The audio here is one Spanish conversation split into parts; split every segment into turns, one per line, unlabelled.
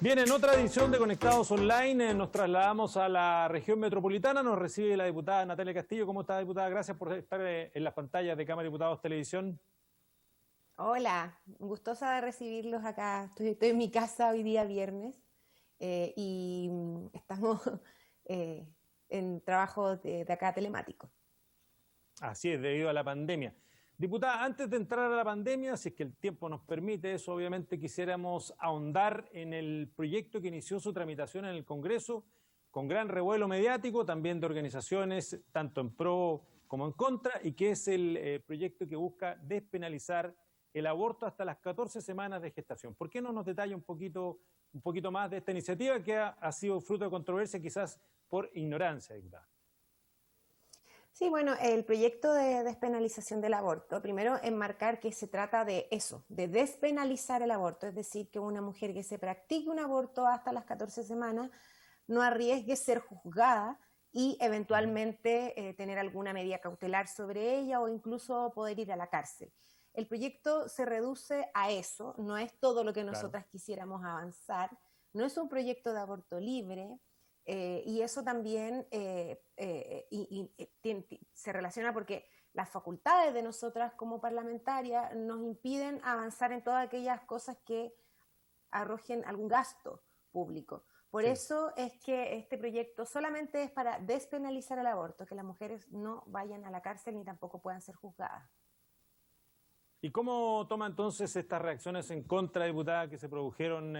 Bien, en otra edición de Conectados Online nos trasladamos a la región metropolitana. Nos recibe la diputada Natalia Castillo. ¿Cómo está, diputada? Gracias por estar en las pantallas de Cámara de Diputados Televisión.
Hola, gustosa de recibirlos acá. Estoy en mi casa hoy día viernes y estamos en trabajo de acá telemático.
Así es, debido a la pandemia. Diputada, antes de entrar a la pandemia, si es que el tiempo nos permite eso, obviamente quisiéramos ahondar en el proyecto que inició su tramitación en el Congreso, con gran revuelo mediático, también de organizaciones, tanto en pro como en contra, y que es el proyecto que busca despenalizar el aborto hasta las 14 semanas de gestación. ¿Por qué no nos detalla un poquito más de esta iniciativa que ha sido fruto de controversia, quizás por ignorancia, diputada?
Sí, bueno, el proyecto de despenalización del aborto, primero enmarcar que se trata de eso, de despenalizar el aborto, es decir, que una mujer que se practique un aborto hasta las 14 semanas no arriesgue ser juzgada y eventualmente tener alguna medida cautelar sobre ella o incluso poder ir a la cárcel. El proyecto se reduce a eso, no es todo lo que nosotras quisiéramos avanzar, no es un proyecto de aborto libre, y eso también se relaciona porque las facultades de nosotras como parlamentarias nos impiden avanzar en todas aquellas cosas que arrojen algún gasto público. Por eso es que este proyecto solamente es para despenalizar el aborto, que las mujeres no vayan a la cárcel ni tampoco puedan ser juzgadas.
¿Y cómo toma entonces estas reacciones en contra, diputada, que se produjeron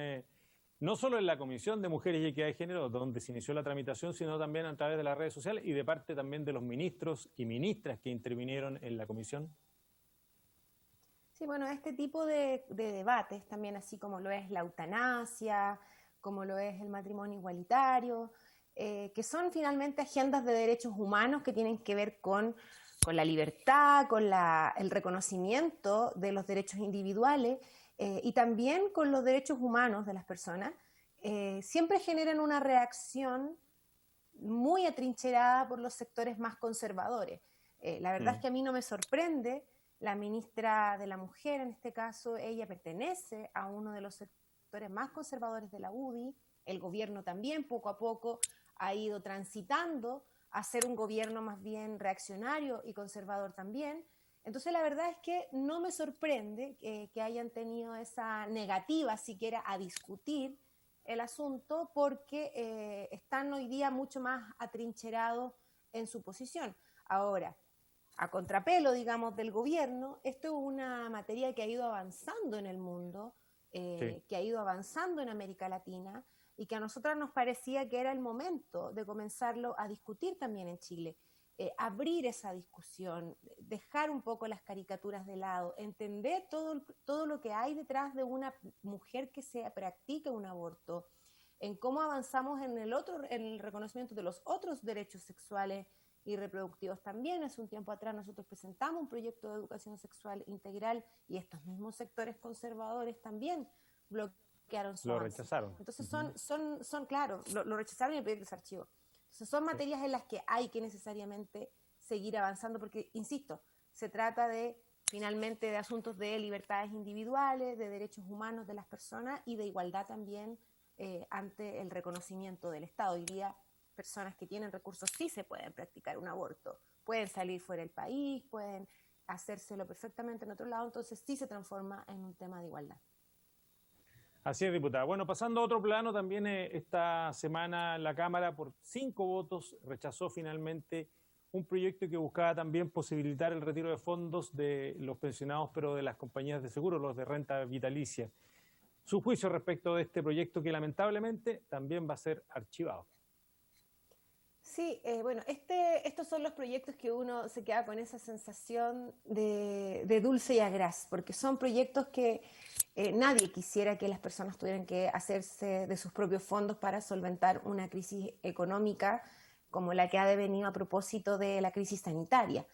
no solo en la Comisión de Mujeres y Equidad de Género, donde se inició la tramitación, sino también a través de las redes sociales y de parte también de los ministros y ministras que intervinieron en la comisión?
Sí, bueno, este tipo de debates, también así como lo es la eutanasia, como lo es el matrimonio igualitario, que son finalmente agendas de derechos humanos que tienen que ver con la libertad, con el reconocimiento de los derechos individuales y también con los derechos humanos de las personas, siempre generan una reacción muy atrincherada por los sectores más conservadores. La verdad es que a mí no me sorprende. La ministra de la Mujer, en este caso, ella pertenece a uno de los sectores más conservadores de la UDI. El gobierno también, poco a poco, ha ido transitando a ser un gobierno más bien reaccionario y conservador también. Entonces, la verdad es que no me sorprende que hayan tenido esa negativa siquiera a discutir el asunto porque están hoy día mucho más atrincherados en su posición. Ahora, a contrapelo, digamos, del gobierno, esto es una materia que ha ido avanzando en el mundo, que ha ido avanzando en América Latina y que a nosotras nos parecía que era el momento de comenzarlo a discutir también en Chile. Abrir esa discusión, dejar un poco las caricaturas de lado, entender todo lo que hay detrás de una mujer que se practica un aborto, en cómo avanzamos en el reconocimiento de los otros derechos sexuales y reproductivos también. Hace un tiempo atrás nosotros presentamos un proyecto de educación sexual integral y estos mismos sectores conservadores también bloquearon su avance.
Lo rechazaron.
Entonces claro, lo rechazaron y el proyecto se archivó. Entonces son materias en las que hay que necesariamente seguir avanzando porque, insisto, se trata finalmente de asuntos de libertades individuales, de derechos humanos de las personas y de igualdad también ante el reconocimiento del Estado. Hoy día personas que tienen recursos sí se pueden practicar un aborto, pueden salir fuera del país, pueden hacérselo perfectamente en otro lado, entonces sí se transforma en un tema de igualdad.
Así es, diputada. Bueno, pasando a otro plano, también esta semana la Cámara, por 5 votos, rechazó finalmente un proyecto que buscaba también posibilitar el retiro de fondos de los pensionados, pero de las compañías de seguro, los de renta vitalicia. Su juicio respecto de este proyecto que lamentablemente también va a ser archivado.
Sí, bueno, estos son los proyectos que uno se queda con esa sensación de dulce y agraz, porque son proyectos que nadie quisiera que las personas tuvieran que hacerse de sus propios fondos para solventar una crisis económica como la que ha devenido a propósito de la crisis sanitaria.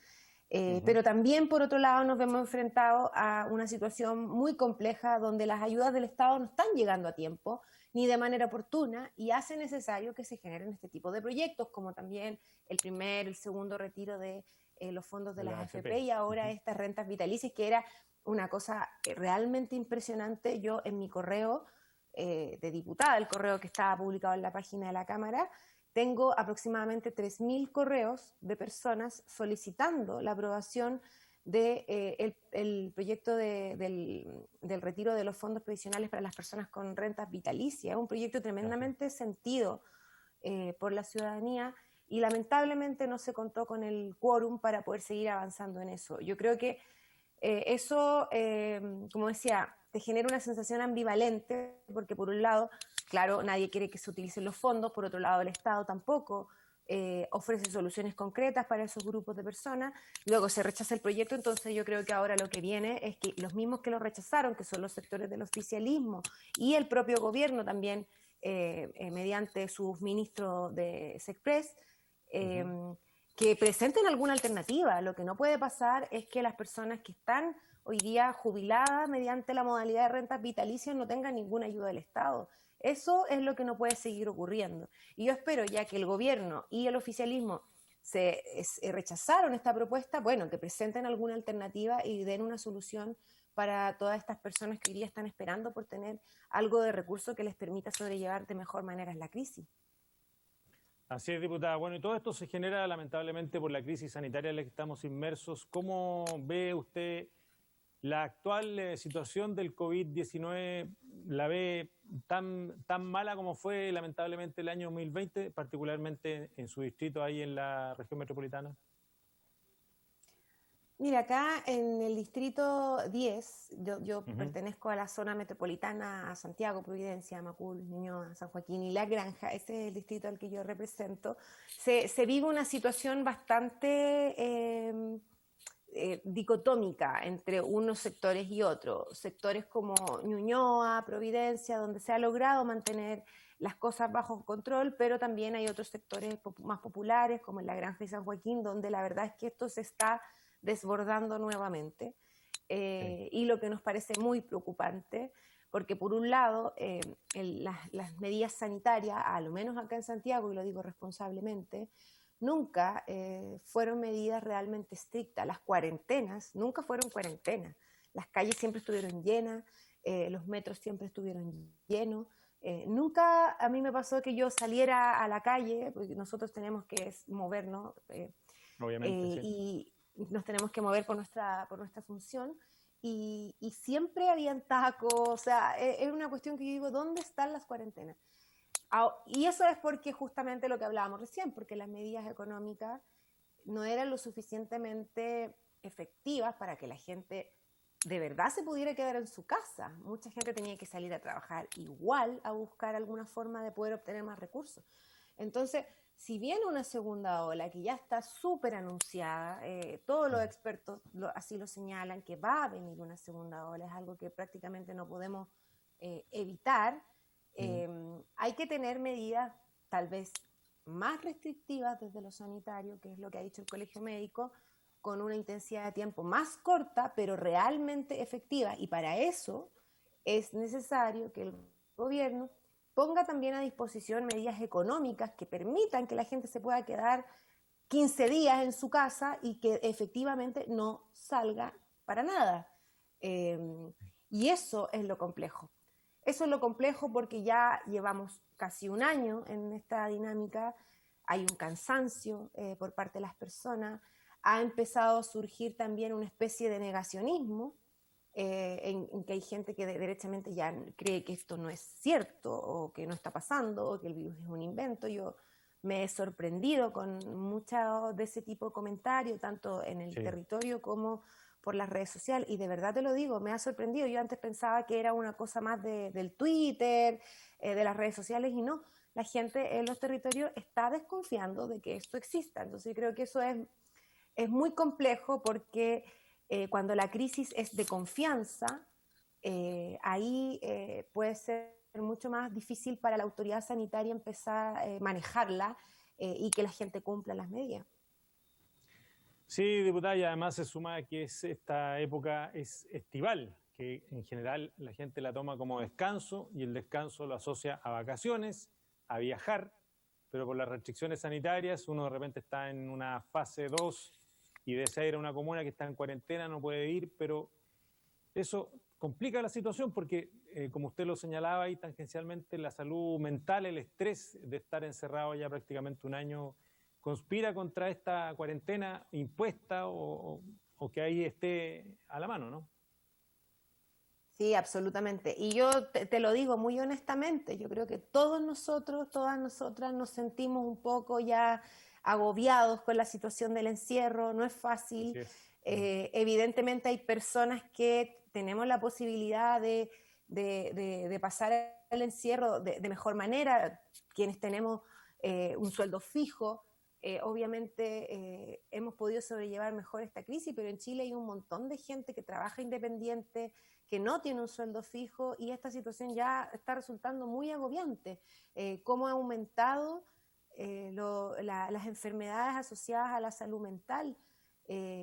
Pero también, por otro lado, nos vemos enfrentados a una situación muy compleja donde las ayudas del Estado no están llegando a tiempo ni de manera oportuna y hace necesario que se generen este tipo de proyectos, como también el segundo retiro de los fondos de las AFP y ahora estas rentas vitalicias, que era una cosa realmente impresionante. Yo en mi correo de diputada, el correo que estaba publicado en la página de la Cámara, tengo aproximadamente 3.000 correos de personas solicitando la aprobación del proyecto del retiro de los fondos previsionales para las personas con rentas vitalicias. Es un proyecto tremendamente sentido por la ciudadanía y lamentablemente no se contó con el quórum para poder seguir avanzando en eso. Yo creo que eso, como decía, te genera una sensación ambivalente, porque por un lado, claro, nadie quiere que se utilicen los fondos, por otro lado el Estado tampoco ofrece soluciones concretas para esos grupos de personas, luego se rechaza el proyecto. Entonces yo creo que ahora lo que viene es que los mismos que lo rechazaron, que son los sectores del oficialismo y el propio gobierno también, mediante sus ministros de SECPRES, que presenten alguna alternativa. Lo que no puede pasar es que las personas que están hoy día jubiladas mediante la modalidad de rentas vitalicias no tengan ninguna ayuda del Estado. Eso es lo que no puede seguir ocurriendo. Y yo espero, ya que el gobierno y el oficialismo rechazaron esta propuesta, bueno, que presenten alguna alternativa y den una solución para todas estas personas que hoy día están esperando por tener algo de recurso que les permita sobrellevar de mejor manera la crisis.
Así es, diputada. Bueno, y todo esto se genera lamentablemente por la crisis sanitaria en la que estamos inmersos. ¿Cómo ve usted la actual situación del COVID-19? ¿La ve tan mala como fue lamentablemente el año 2020, particularmente en su distrito ahí en la región metropolitana?
Mira, acá en el distrito 10, yo pertenezco a la zona metropolitana, a Santiago, Providencia, Macul, Ñuñoa, San Joaquín y La Granja. Ese es el distrito al que yo represento. Se vive una situación bastante dicotómica entre unos sectores y otros. Sectores como Ñuñoa, Providencia, donde se ha logrado mantener las cosas bajo control, pero también hay otros sectores más populares, como en La Granja y San Joaquín, donde la verdad es que esto se está desbordando nuevamente, y lo que nos parece muy preocupante, porque por un lado las medidas sanitarias, a lo menos acá en Santiago, y lo digo responsablemente, nunca fueron medidas realmente estrictas. Las cuarentenas nunca fueron cuarentenas. Las calles siempre estuvieron llenas, los metros siempre estuvieron llenos. Nunca a mí me pasó que yo saliera a la calle, porque nosotros tenemos que movernos,
Obviamente, sí.
y nos tenemos que mover por nuestra función, y siempre habían tacos. O sea, es una cuestión que yo digo, ¿dónde están las cuarentenas? Y eso es porque justamente lo que hablábamos recién, porque las medidas económicas no eran lo suficientemente efectivas para que la gente de verdad se pudiera quedar en su casa. Mucha gente tenía que salir a trabajar igual, a buscar alguna forma de poder obtener más recursos. Entonces, si viene una segunda ola que ya está súper anunciada, todos los expertos así lo señalan, que va a venir una segunda ola, es algo que prácticamente no podemos evitar. Hay que tener medidas tal vez más restrictivas desde lo sanitario, que es lo que ha dicho el Colegio Médico, con una intensidad de tiempo más corta, pero realmente efectiva. Y para eso es necesario que el gobierno ponga también a disposición medidas económicas que permitan que la gente se pueda quedar 15 días en su casa y que efectivamente no salga para nada. Y eso es lo complejo. Eso es lo complejo porque ya llevamos casi un año en esta dinámica, hay un cansancio por parte de las personas, ha empezado a surgir también una especie de negacionismo, en que hay gente que derechamente ya cree que esto no es cierto, o que no está pasando, o que el virus es un invento. Yo me he sorprendido con muchos de ese tipo de comentarios, tanto en el territorio como por las redes sociales, y de verdad te lo digo, me ha sorprendido. Yo antes pensaba que era una cosa más del Twitter, de las redes sociales, y no, la gente en los territorios está desconfiando de que esto exista. Entonces yo creo que eso es muy complejo, porque cuando la crisis es de confianza, ahí puede ser mucho más difícil para la autoridad sanitaria empezar a manejarla, y que la gente cumpla las medidas.
Sí, diputada, y además se suma que esta época es estival, que en general la gente la toma como descanso, y el descanso lo asocia a vacaciones, a viajar, pero por las restricciones sanitarias uno de repente está en una fase 2 y desea ir a una comuna que está en cuarentena, no puede ir, pero eso complica la situación porque, como usted lo señalaba ahí tangencialmente, la salud mental, el estrés de estar encerrado ya prácticamente un año, conspira contra esta cuarentena impuesta o que ahí esté a la mano, ¿no?
Sí, absolutamente. Y yo te lo digo muy honestamente, yo creo que todos nosotros, todas nosotras nos sentimos un poco ya agobiados con la situación del encierro, no es fácil.
Así es.
Evidentemente hay personas que tenemos la posibilidad de pasar el encierro de mejor manera, quienes tenemos un sueldo fijo. Obviamente hemos podido sobrellevar mejor esta crisis, pero en Chile hay un montón de gente que trabaja independiente, que no tiene un sueldo fijo y esta situación ya está resultando muy agobiante. Cómo ha aumentado las enfermedades asociadas a la salud mental,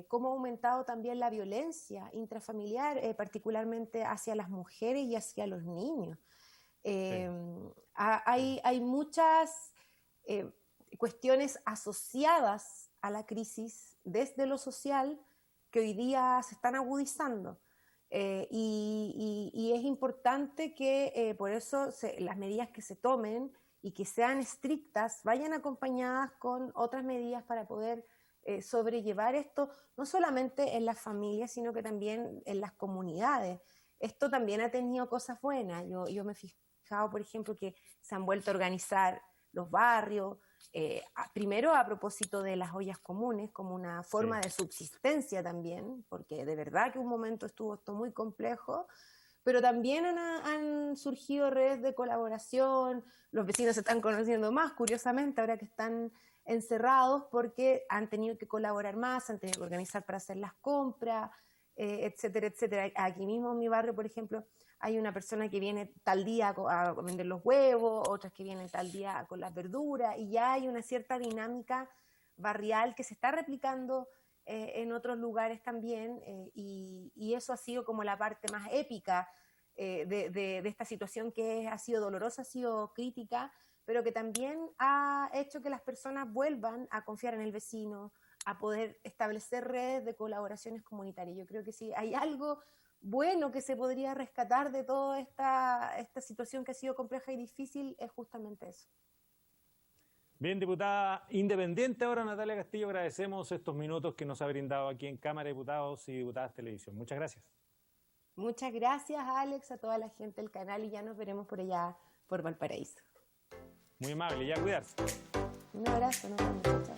cómo ha aumentado también la violencia intrafamiliar, particularmente hacia las mujeres y hacia los niños.
Sí.
Hay muchas cuestiones asociadas a la crisis desde lo social que hoy día se están agudizando. Y es importante que por eso las medidas que se tomen y que sean estrictas vayan acompañadas con otras medidas para poder sobrellevar esto, no solamente en las familias, sino que también en las comunidades. Esto también ha tenido cosas buenas. Yo me he fijado, por ejemplo, que se han vuelto a organizar los barrios, primero a propósito de las ollas comunes, como una forma de subsistencia también, porque de verdad que un momento estuvo esto muy complejo, pero también han surgido redes de colaboración, los vecinos se están conociendo más, curiosamente, ahora que están encerrados, porque han tenido que colaborar más, han tenido que organizar para hacer las compras, etcétera, etcétera. Aquí mismo en mi barrio, por ejemplo, hay una persona que viene tal día a vender los huevos, otras que vienen tal día con las verduras, y ya hay una cierta dinámica barrial que se está replicando en otros lugares también, y eso ha sido como la parte más épica de esta situación que ha sido dolorosa, ha sido crítica, pero que también ha hecho que las personas vuelvan a confiar en el vecino, a poder establecer redes de colaboraciones comunitarias. Yo creo que sí, hay algo bueno que se podría rescatar de toda esta situación que ha sido compleja y difícil, es justamente eso.
Bien, diputada independiente ahora, Natalia Castillo, agradecemos estos minutos que nos ha brindado aquí en Cámara de Diputados y Diputadas Televisión. Muchas gracias.
Muchas gracias, Alex, a toda la gente del canal y ya nos veremos por allá, por Valparaíso.
Muy amable, ya cuidarse.
Un abrazo, nos vemos. Chao.